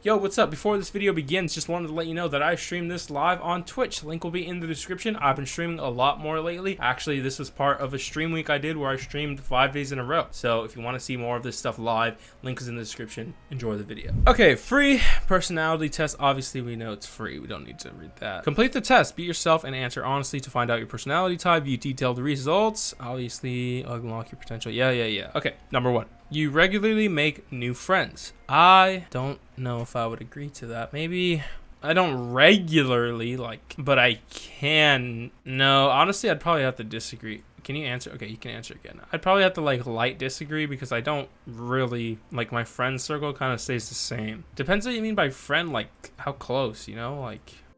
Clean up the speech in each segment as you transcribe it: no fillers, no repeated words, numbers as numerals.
Yo, what's up? Before this video begins, just wanted to let you know that I stream this live on Twitch. Link will be in the description. I've been streaming a lot more lately. Actually, this was part of a stream week I did where I streamed 5 days in a row. So if you want to see more of this stuff live, link is in the description. Enjoy the video. Okay, free personality test. Obviously, we know it's free. We don't need to read that. Complete the test. Be yourself and answer honestly to find out your personality type. View detailed results. Obviously, unlock your potential. Yeah. Okay, number 1. You regularly make new friends. I don't know if I would agree to that. Maybe I don't regularly, but I can. No, honestly, I'd probably have to disagree. Can you answer? Okay, you can answer again. I'd probably have to light disagree because I don't really, my friend circle kind of stays the same. Depends what you mean by friend, how close,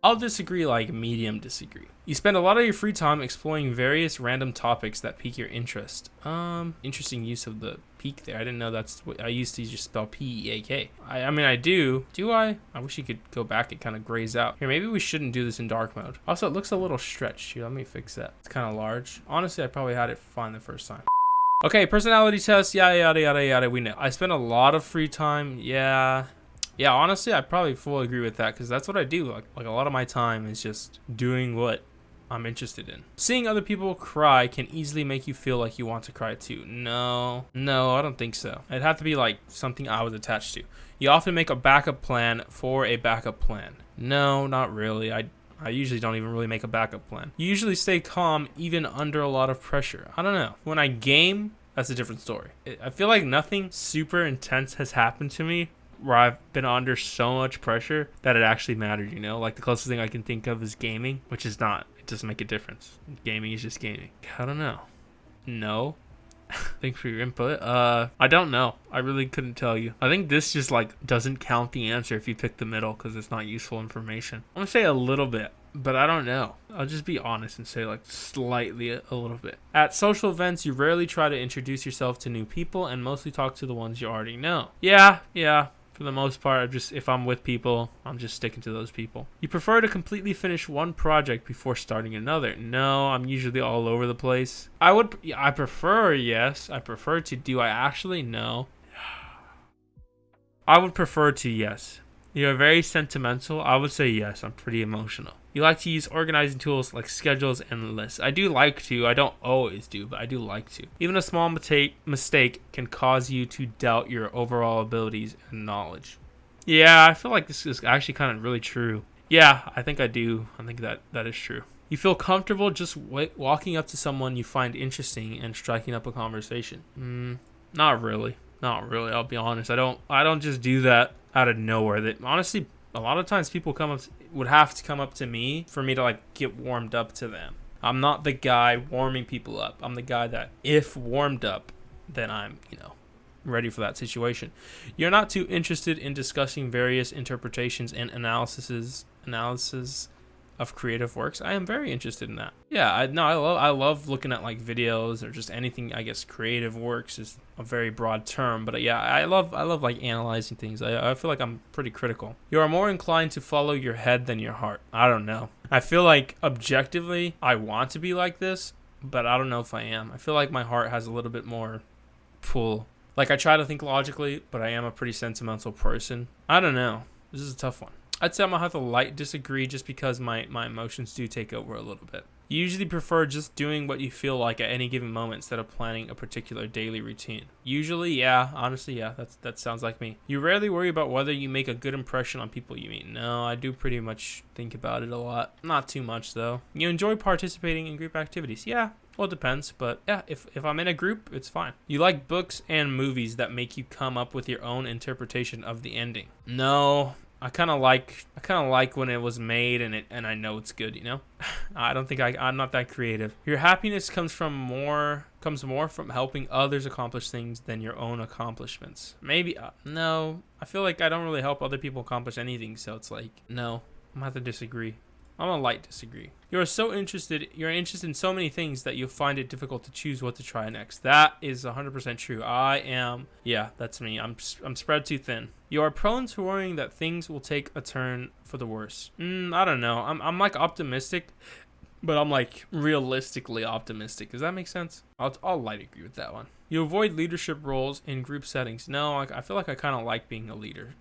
I'll disagree, medium disagree. You spend a lot of your free time exploring various random topics that pique your interest. Interesting use of the peak there. I didn't know that's what I used to just spell P-E-A-K. I mean, I do. Do I? I wish you could go back. It kind of grays out. Here, maybe we shouldn't do this in dark mode. Also, it looks a little stretched. Here, let me fix that. It's kind of large. Honestly, I probably had it fine the first time. Okay, personality test. Yada. We know. I spend a lot of free time. Yeah, honestly, I probably fully agree with that because that's what I do. Like a lot of my time is just doing what I'm interested in. Seeing other people cry can easily make you feel like you want to cry too. No, I don't think so. It'd have to be something I was attached to. You often make a backup plan for a backup plan. No, not really. I usually don't even really make a backup plan. You usually stay calm even under a lot of pressure. I don't know. When I game, that's a different story. I feel like nothing super intense has happened to me where I've been under so much pressure that it actually mattered, the closest thing I can think of is gaming, which is not. It doesn't make a difference. Gaming is just gaming. I don't know. No. Thanks for your input. I don't know. I really couldn't tell you. I think this just doesn't count the answer if you pick the middle because it's not useful information. I'm gonna say a little bit, but I don't know. I'll just be honest and say slightly a little bit. At social events, you rarely try to introduce yourself to new people and mostly talk to the ones you already know. Yeah. For the most part, if I'm with people, I'm just sticking to those people. You prefer to completely finish one project before starting another. No, I'm usually all over the place. I prefer, yes. I prefer to. Do I actually? No. I would prefer to, yes. You're very sentimental. I would say yes. I'm pretty emotional. You like to use organizing tools like schedules and lists. I do like to. I don't always do, but I do like to. Even a small mistake can cause you to doubt your overall abilities and knowledge. Yeah, I feel like this is actually kind of really true. Yeah, I think I do. I think that is true. You feel comfortable just walking up to someone you find interesting and striking up a conversation. Not really. I'll be honest. I don't just do that out of nowhere. That honestly, a lot of times people would have to come up to me for me to get warmed up to them. I'm not the guy warming people up. I'm the guy that if warmed up, then I'm, ready for that situation. You're not too interested in discussing various interpretations and analysis of creative works. I am very interested in that. Yeah, I love looking at videos or just anything. I guess creative works is a very broad term, but yeah, I love analyzing things. I feel like I'm pretty critical. You are more inclined to follow your head than your heart. I don't know. I feel like objectively I want to be like this, but I don't know if I am. I feel like my heart has a little bit more pull. I try to think logically, but I am a pretty sentimental person. I don't know. This is a tough one. I'd say I'm going to have to light disagree just because my emotions do take over a little bit. You usually prefer just doing what you feel like at any given moment instead of planning a particular daily routine. Usually, yeah. Honestly, yeah. That sounds like me. You rarely worry about whether you make a good impression on people you meet. No, I do pretty much think about it a lot. Not too much, though. You enjoy participating in group activities. Yeah. Well, it depends, but yeah, if I'm in a group, it's fine. You like books and movies that make you come up with your own interpretation of the ending. No. I kind of like when it was made and I know it's good, I don't think I'm not that creative. Your happiness comes more from helping others accomplish things than your own accomplishments. Maybe no. I feel like I don't really help other people accomplish anything, so it's no. I'm gonna have to disagree. I'm a light disagree. You're interested in so many things that you'll find it difficult to choose what to try next. That is 100% true. I am. Yeah, that's me. I'm spread too thin. You are prone to worrying that things will take a turn for the worse. I don't know. I'm optimistic, but I'm realistically optimistic. Does that make sense? I'll light agree with that one. You avoid leadership roles in group settings. No, I feel like I kind of like being a leader.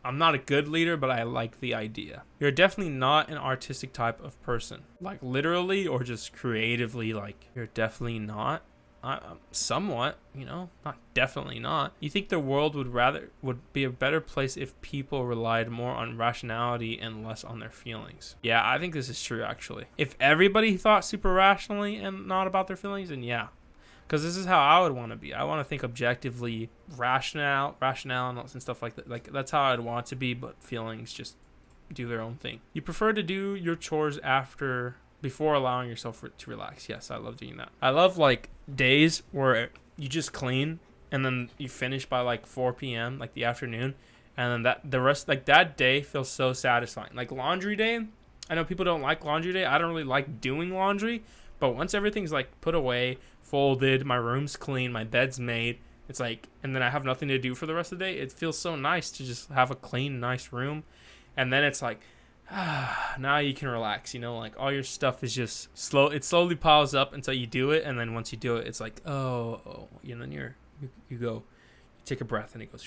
I'm not a good leader, but I like the idea. You're definitely not an artistic type of person. Like literally or just creatively, like you're definitely not. Somewhat, not definitely not. You think the world would be a better place if people relied more on rationality and less on their feelings. Yeah, I think this is true actually. If everybody thought super rationally and not about their feelings, then yeah. Because this is how I would want to be. I want to think objectively, rationale and stuff like that. Like that's how I'd want to be, but feelings just do their own thing. You prefer to do your chores before allowing yourself to relax. Yes, I love doing that. I love like days where you just clean and then you finish by like 4 p.m. like the afternoon, and then the rest like that day feels so satisfying. Like laundry day, I know people don't like laundry day. I don't really like doing laundry, but once everything's like put away, folded, my room's clean, my bed's made, it's like, and then I have nothing to do for the rest of the day, it feels so nice to just have a clean, nice room. And then it's like, now you can relax, like all your stuff is just it slowly piles up until you do it, and then once you do it, it's like oh then you go, you take a breath and it goes,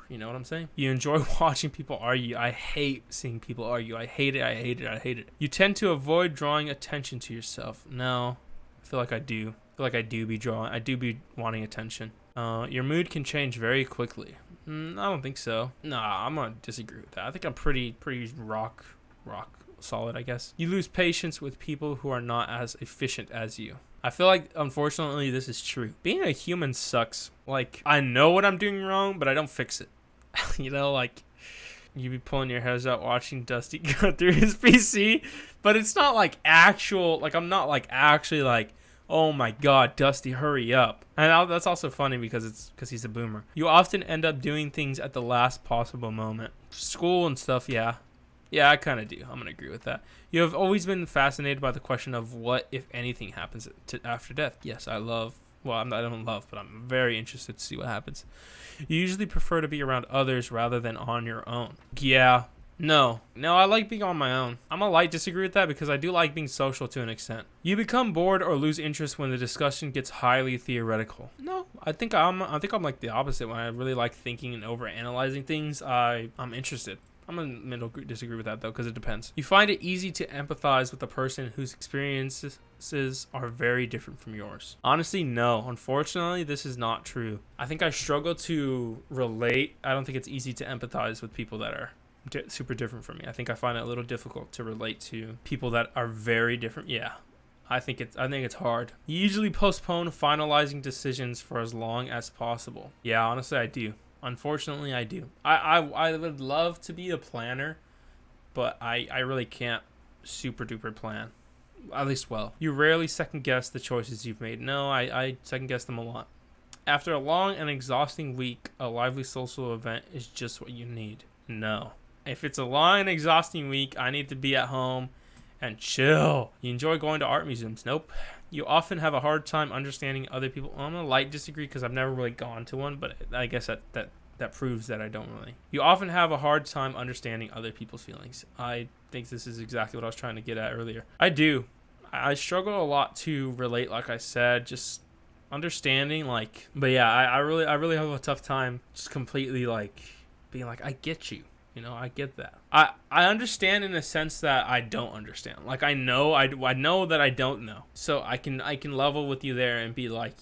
you know what I'm saying? You enjoy watching people argue. I hate seeing people argue. I hate it. You tend to avoid drawing attention to yourself. No, I feel like I do. I do be wanting attention. Your mood can change very quickly. I don't think so. Nah, I'm gonna disagree with that. I think I'm pretty rock solid, I guess. You lose patience with people who are not as efficient as you. I feel like, unfortunately, this is true. Being a human sucks. Like, I know what I'm doing wrong, but I don't fix it. Like, you be pulling your hairs out watching Dusty go through his PC, but it's not like actual, like, I'm not like actually like, oh my god, Dusty, hurry up. And that's also funny because he's a boomer. You often end up doing things at the last possible moment. School and stuff, yeah. Yeah, I kind of do. I'm going to agree with that. You have always been fascinated by the question of what, if anything, happens after death. Yes, I don't love, but I'm very interested to see what happens. You usually prefer to be around others rather than on your own. Yeah. No, I like being on my own. I'm gonna like disagree with that because I do like being social to an extent. You become bored or lose interest when the discussion gets highly theoretical. No, I think I'm like the opposite. When I really like thinking and over analyzing things, I'm interested. I'm gonna disagree with that though, because it depends. You find it easy to empathize with a person whose experiences are very different from yours. Honestly, no. Unfortunately, this is not true. I think I struggle to relate. I don't think it's easy to empathize with people that are super different from me. I think I find it a little difficult to relate to people that are very different. Yeah, I think it's hard. You usually postpone finalizing decisions for as long as possible. Yeah, honestly, I do. Unfortunately, I do. I would love to be a planner, but I really can't super duper plan. At least well. You rarely second guess the choices you've made. No, I second guess them a lot. After a long and exhausting week, a lively social event is just what you need. No. If it's a long and exhausting week, I need to be at home and chill. You enjoy going to art museums? Nope. You often have a hard time understanding other people. I'm going to light disagree because I've never really gone to one, but I guess that proves that I don't really. You often have a hard time understanding other people's feelings. I think this is exactly what I was trying to get at earlier. I do. I struggle a lot to relate, like I said, just understanding, like, but yeah, I really have a tough time just completely like being like, I get you. I get that. I understand in a sense that I don't understand. Like I know that I don't know. So I can level with you there and be like,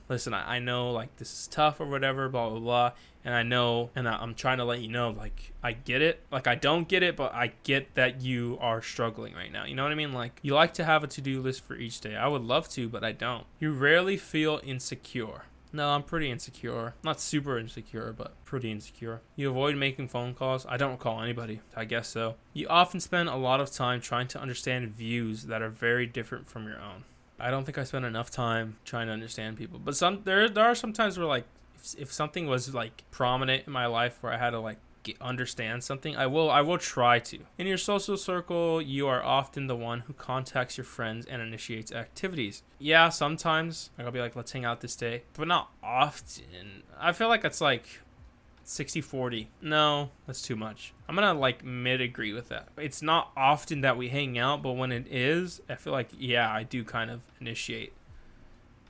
listen, I know like this is tough or whatever, blah blah blah, and I know, and I'm trying to let you know, like I get it. Like I don't get it, but I get that you are struggling right now. You know what I mean? Like you like to have a to-do list for each day. I would love to, but I don't. You rarely feel insecure. No, I'm pretty insecure. Not super insecure, but pretty insecure. You avoid making phone calls. I don't call anybody. I guess so. You often spend a lot of time trying to understand views that are very different from your own. I don't think I spend enough time trying to understand people. But there are some times where like if something was like prominent in my life where I had to like understand something, I will try to. In your social circle, you are often the one who contacts your friends and initiates activities. Yeah, sometimes I'll be like, let's hang out this day, but not often. I feel like it's like 60-40. No, that's too much. I'm gonna like mid-agree with that. It's not often that we hang out, but when it is, I feel like, yeah, I do kind of initiate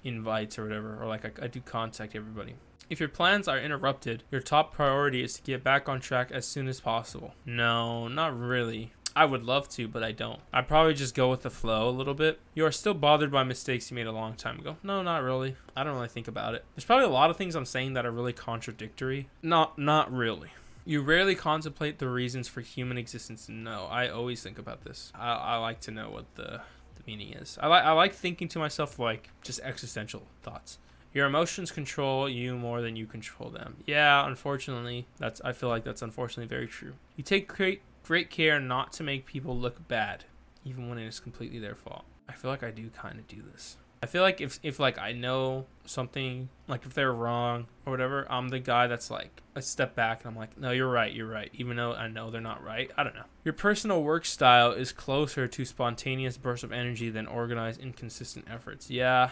invites or whatever, or like I do contact everybody. If your plans are interrupted, your top priority is to get back on track as soon as possible. No, not really. I would love to, but I don't. I'd probably just go with the flow a little bit. You are still bothered by mistakes you made a long time ago. No, not really. I don't really think about it. There's probably a lot of things I'm saying that are really contradictory. Not really. You rarely contemplate the reasons for human existence. No, I always think about this. I like to know what the meaning is. I like thinking to myself like just existential thoughts. Your emotions control you more than you control them. Yeah, unfortunately, I feel like that's unfortunately very true. You take great care not to make people look bad, even when it is completely their fault. I feel like I do kind of do this. I feel like if like I know something, like if they're wrong or whatever, I'm the guy that's like, I step back and I'm like, no, you're right, even though I know they're not right. I don't know. Your personal work style is closer to spontaneous bursts of energy than organized, inconsistent efforts. Yeah,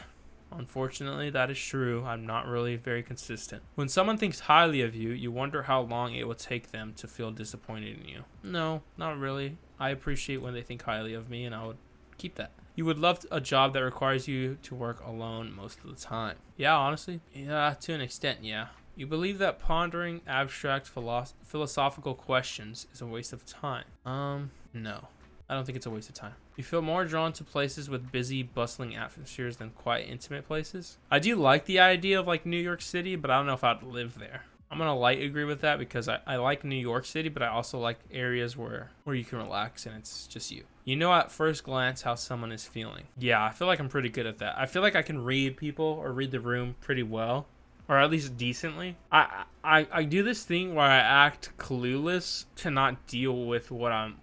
unfortunately, that is true. I'm not really very consistent. When someone thinks highly of you, you wonder how long it will take them to feel disappointed in you. No, not really. I appreciate when they think highly of me, and I would keep that. You would love a job that requires you to work alone most of the time. Yeah, honestly. Yeah, to an extent, yeah. You believe that pondering abstract philosophical questions is a waste of time. No. I don't think it's a waste of time. You feel more drawn to places with busy, bustling atmospheres than quiet, intimate places. I do like the idea of like New York City, but I don't know if I'd live there. I'm gonna light agree with that because I like New York City, but I also like areas where you can relax and it's just you. You know at first glance how someone is feeling. Yeah, I feel like I'm pretty good at that. I feel like I can read people or read the room pretty well, or at least decently. I do this thing where I act clueless to not deal with what I'm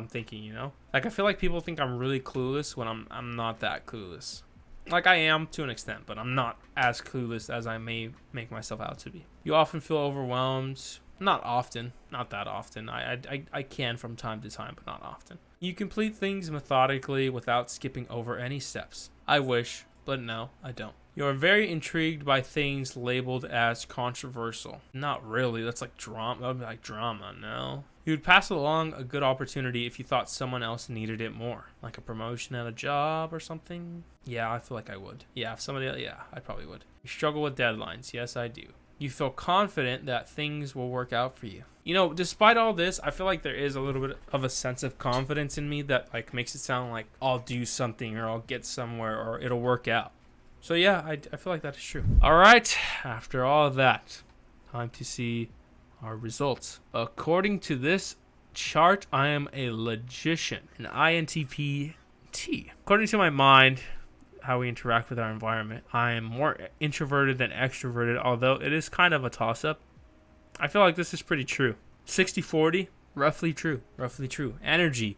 thinking, you know? Like I feel like people think I'm really clueless when I'm not that clueless. Like I am to an extent, but I'm not as clueless as I may make myself out to be. You often feel overwhelmed. Not often. Not that often. I can from time to time, but not often. You complete things methodically without skipping over any steps. I wish, but no, I don't. You are very intrigued by things labeled as controversial. Not really. That's like drama. That would be like drama, no. You would pass along a good opportunity if you thought someone else needed it more. Like a promotion at a job or something. Yeah, I feel like I would. Yeah, if somebody else, yeah, I probably would. You struggle with deadlines. Yes, I do. You feel confident that things will work out for you. You know, despite all this, I feel like there is a little bit of a sense of confidence in me that like makes it sound like I'll do something or I'll get somewhere or it'll work out. So yeah, I feel like that is true. All right, after all of that, time to see our results. According to this chart, I am a logician, an INTP T. According to my mind, how we interact with our environment, I am more introverted than extroverted, although it is kind of a toss-up. I feel like this is pretty true. 60-40, roughly true. Energy.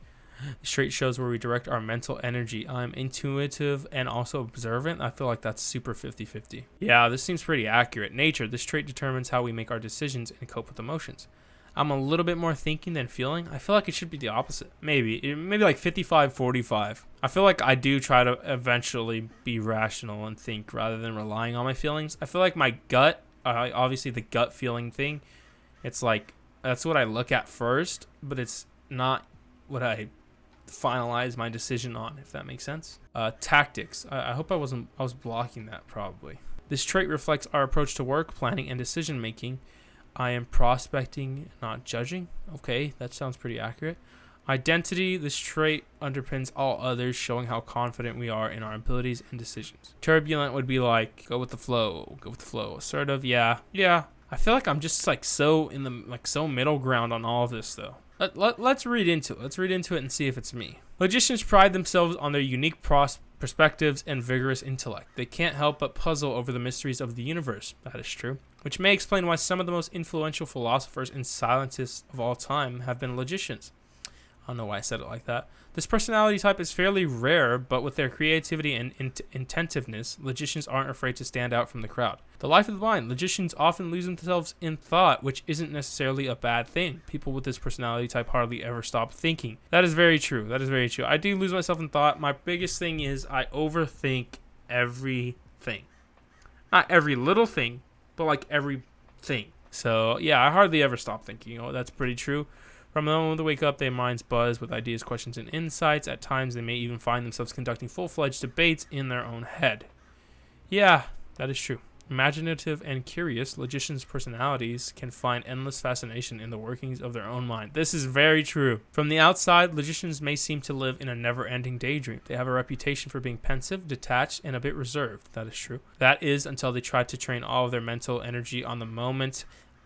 This trait shows where we direct our mental energy. I'm intuitive and also observant. I feel like that's super 50-50. Yeah, this seems pretty accurate. Nature. This trait determines how we make our decisions and cope with emotions. I'm a little bit more thinking than feeling. I feel like it should be the opposite. Maybe like 55-45. I feel like I do try to eventually be rational and think rather than relying on my feelings. I feel like my gut, obviously the gut feeling thing, it's like that's what I look at first, but it's not what I finalize my decision on, if that makes sense. Tactics. I hope I was blocking that probably. This trait reflects our approach to work, planning, and decision making. I am prospecting, not judging. Okay, that sounds pretty accurate. Identity. This trait underpins all others, showing how confident we are in our abilities and decisions. Turbulent would be like go with the flow. Assertive. Yeah. I feel like I'm just like so in the so middle ground on all of this though. Let's read into it. Let's read into it and see if it's me. Logicians pride themselves on their unique perspectives and vigorous intellect. They can't help but puzzle over the mysteries of the universe. That is true. Which may explain why some of the most influential philosophers and scientists of all time have been logicians. I don't know why I said it like that. This personality type is fairly rare, but with their creativity and intentiveness, logicians aren't afraid to stand out from the crowd. The life of the mind, logicians often lose themselves in thought, which isn't necessarily a bad thing. People with this personality type hardly ever stop thinking. That is very true. I do lose myself in thought. My biggest thing is I overthink everything. Not every little thing, but like everything. So yeah, I hardly ever stop thinking. Oh, that's pretty true. From the moment they wake up, their minds buzz with ideas, questions, and insights. At times, they may even find themselves conducting full-fledged debates in their own head. Yeah, that is true. Imaginative and curious, logicians' personalities can find endless fascination in the workings of their own mind. This is very true. From the outside, logicians may seem to live in a never-ending daydream. They have a reputation for being pensive, detached, and a bit reserved. That is true. That is until they try to train all of their mental energy on the moment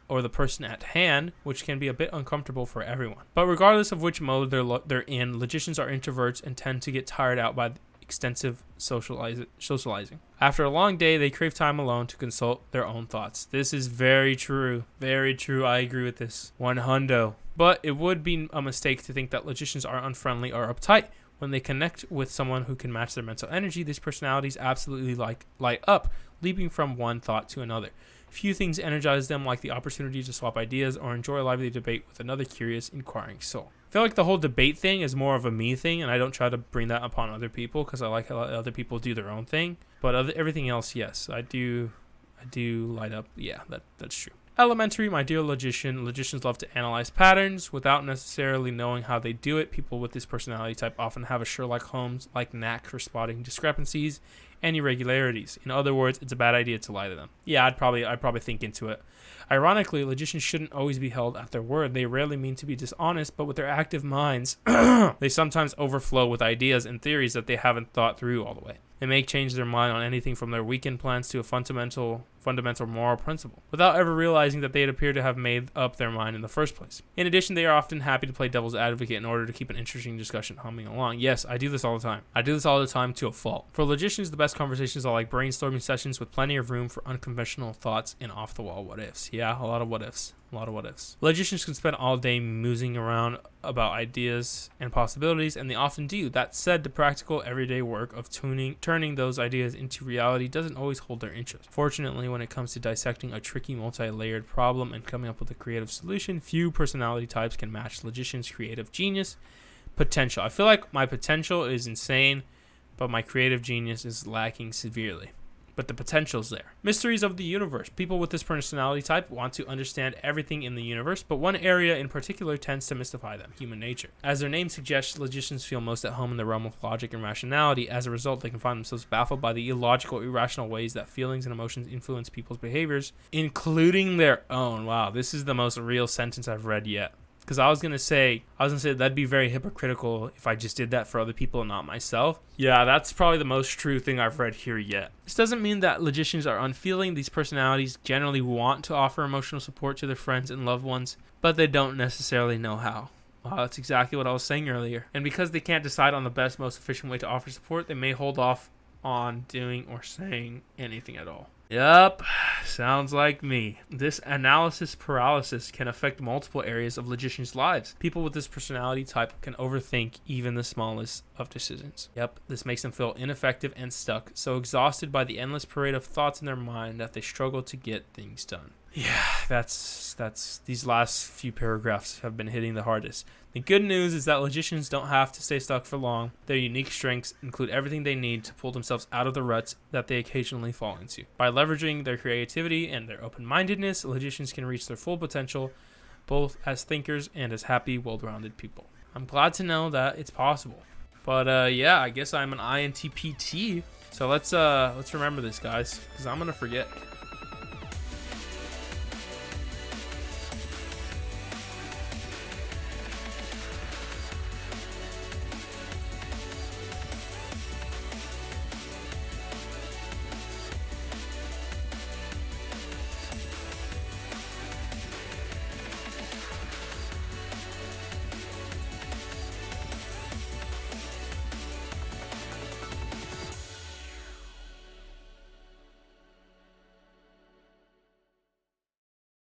or the person at hand, which can be a bit uncomfortable for everyone. But regardless of which mode they're in, logicians are introverts and tend to get tired out by extensive socializing. After a long day, they crave time alone to consult their own thoughts. This is very true. Very true. I agree with this. 100. But it would be a mistake to think that logicians are unfriendly or uptight. When they connect with someone who can match their mental energy, these personalities absolutely light up, leaping from one thought to another. Few things energize them like the opportunity to swap ideas or enjoy a lively debate with another curious, inquiring soul. I feel like the whole debate thing is more of a me thing, and I don't try to bring that upon other people because I like how other people do their own thing. But everything else, yes, I do light up. Yeah, that's true. Elementary, my dear logician. Logicians love to analyze patterns without necessarily knowing how they do it. People with this personality type often have a Sherlock Holmes-like knack for spotting discrepancies and irregularities. In other words, it's a bad idea to lie to them. Yeah, I'd probably think into it. Ironically, logicians shouldn't always be held at their word. They rarely mean to be dishonest, but with their active minds, they sometimes overflow with ideas and theories that they haven't thought through all the way. They may change their mind on anything from their weekend plans to a fundamental moral principle, without ever realizing that they'd appear to have made up their mind in the first place. In addition, they are often happy to play devil's advocate in order to keep an interesting discussion humming along. Yes, I do this all the time. I do this all the time to a fault. For logicians, the best conversations are like brainstorming sessions with plenty of room for unconventional thoughts and off-the-wall what-ifs. Yeah, a lot of what-ifs. Logicians can spend all day musing around about ideas and possibilities, and they often do. That said, the practical, everyday work of turning those ideas into reality doesn't always hold their interest. Fortunately, when it comes to dissecting a tricky, multi-layered problem and coming up with a creative solution, few personality types can match logicians' creative genius potential. I feel like my potential is insane, but my creative genius is lacking severely. But the potential's there. Mysteries of the universe. People with this personality type want to understand everything in the universe, but one area in particular tends to mystify them: human nature. As their name suggests, logicians feel most at home in the realm of logic and rationality. As a result, they can find themselves baffled by the illogical, irrational ways that feelings and emotions influence people's behaviors, including their own. Wow, this is the most real sentence I've read yet. Because I was gonna say that'd be very hypocritical if I just did that for other people and not myself. Yeah, that's probably the most true thing I've read here yet. This doesn't mean that logicians are unfeeling. These personalities generally want to offer emotional support to their friends and loved ones, but they don't necessarily know how. Wow, that's exactly what I was saying earlier. And because they can't decide on the best, most efficient way to offer support, they may hold off on doing or saying anything at all. Yup, sounds like me. This analysis paralysis can affect multiple areas of logicians' lives. People with this personality type can overthink even the smallest of decisions. Yep, this makes them feel ineffective and stuck, so exhausted by the endless parade of thoughts in their mind that they struggle to get things done. Yeah, that's these last few paragraphs have been hitting the hardest. The good news is that logicians don't have to stay stuck for long. Their unique strengths include everything they need to pull themselves out of the ruts that they occasionally fall into. By leveraging their creativity and their open-mindedness, logicians can reach their full potential, both as thinkers and as happy, well-rounded people. I'm glad to know that it's possible. But yeah, I guess I'm an INTPT. So let's remember this, guys, because I'm gonna forget.